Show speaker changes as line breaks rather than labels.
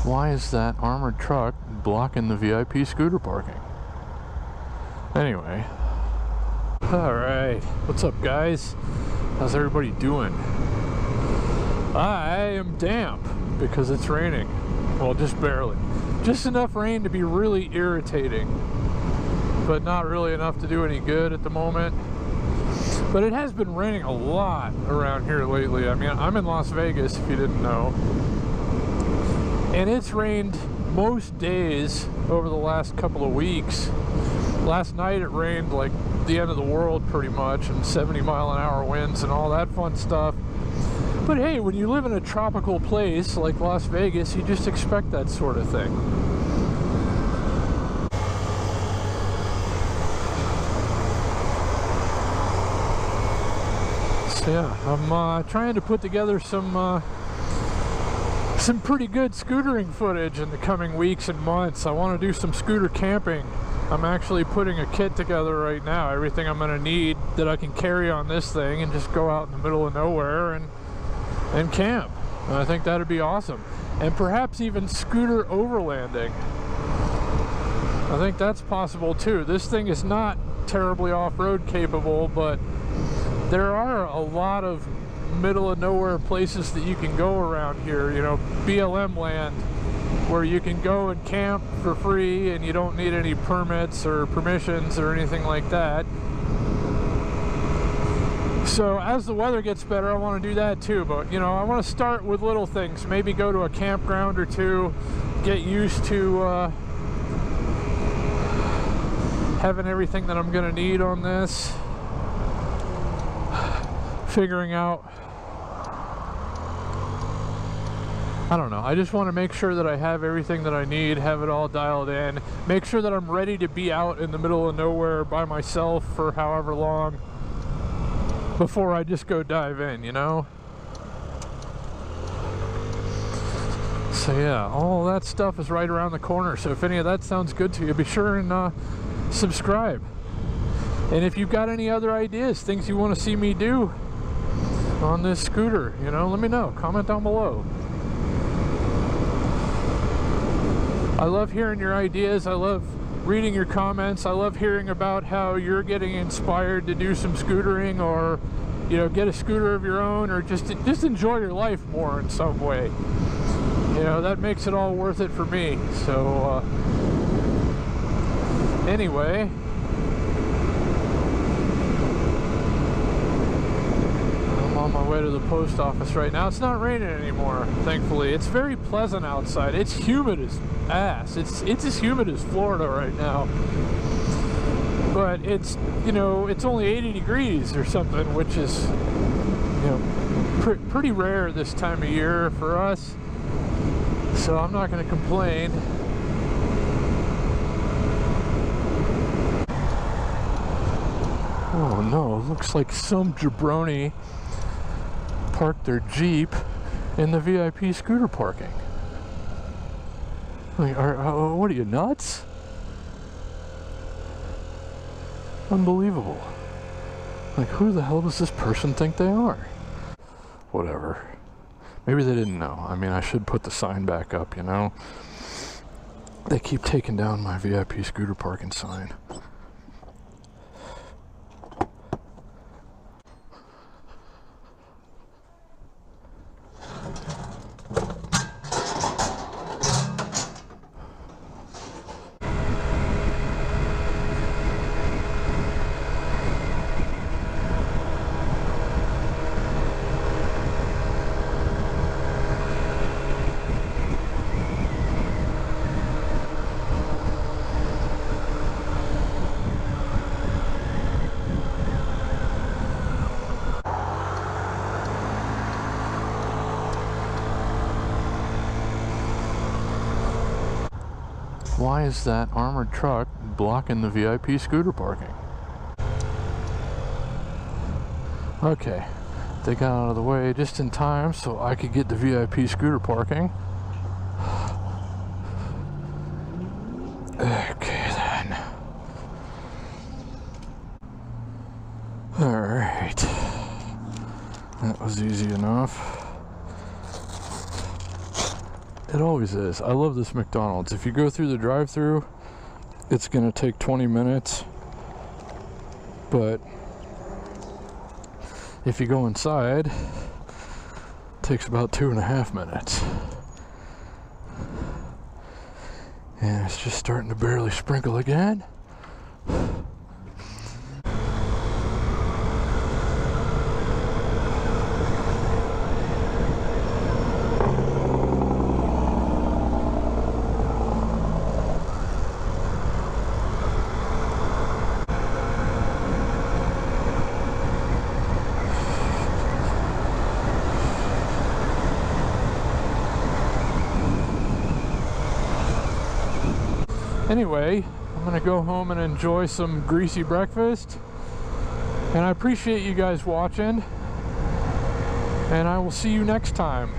Why is that armored truck blocking the VIP scooter parking? Anyway. Alright, what's up guys? How's everybody doing? I am damp because it's raining. Well, just barely. Just enough rain to be really irritating, but not really enough to do any good at the moment. But it has been raining a lot around here lately. I mean, I'm in Las Vegas, if you didn't know. And it's rained most days over the last couple of weeks. Last night it rained like the end of the world pretty much, and 70-mile-an-hour winds and all that fun stuff. But hey, when you live in a tropical place like Las Vegas, you just expect that sort of thing. So yeah, I'm trying to put together some pretty good scootering footage in the coming weeks and months. I want to do some scooter camping. I'm actually putting a kit together right now, everything I'm going to need that I can carry on this thing and just go out in the middle of nowhere and camp. And I think that'd be awesome. And perhaps even scooter overlanding. I think that's possible too. This thing is not terribly off-road capable, but there are a lot of middle of nowhere places that you can go around here, you know, BLM land, where you can go and camp for free and you don't need any permits or permissions or anything like that. So as the weather gets better, I want to do that too, but you know, I want to start with little things, maybe go to a campground or two, get used to having everything that I'm going to need on this, figuring out, I don't know, I just want to make sure that I have everything that I need, have it all dialed in, make sure that I'm ready to be out in the middle of nowhere by myself for however long before I just go dive in, you know? So yeah, all that stuff is right around the corner, so if any of that sounds good to you, be sure and subscribe. And if you've got any other ideas, things you want to see me do on this scooter, you know, let me know. Comment down below. I love hearing your ideas. I love reading your comments. I love hearing about how you're getting inspired to do some scootering, or you know, get a scooter of your own, or just enjoy your life more in some way. You know, that makes it all worth it for me. So anyway, on my way to the post office right now. It's not raining anymore, thankfully. It's very pleasant outside. It's humid as ass. It's as humid as Florida right now. But it's, you know, it's only 80 degrees or something, which is, you know, pretty rare this time of year for us. So I'm not going to complain. Oh no, it looks like some jabroni parked their Jeep in the VIP scooter parking. Like, what are you, nuts? Unbelievable. Like, who the hell does this person think they are? Whatever. Maybe they didn't know. I mean, I should put the sign back up, you know? They keep taking down my VIP scooter parking sign. Why is that armored truck blocking the VIP scooter parking? Okay, they got out of the way just in time so I could get the VIP scooter parking. Okay then. Alright. That was easy enough. It always is. I love this McDonald's. If you go through the drive-thru, it's gonna take 20 minutes, but if you go inside, it takes about 2.5 minutes. And it's just starting to barely sprinkle again. Anyway, I'm gonna go home and enjoy some greasy breakfast, and I appreciate you guys watching, and I will see you next time.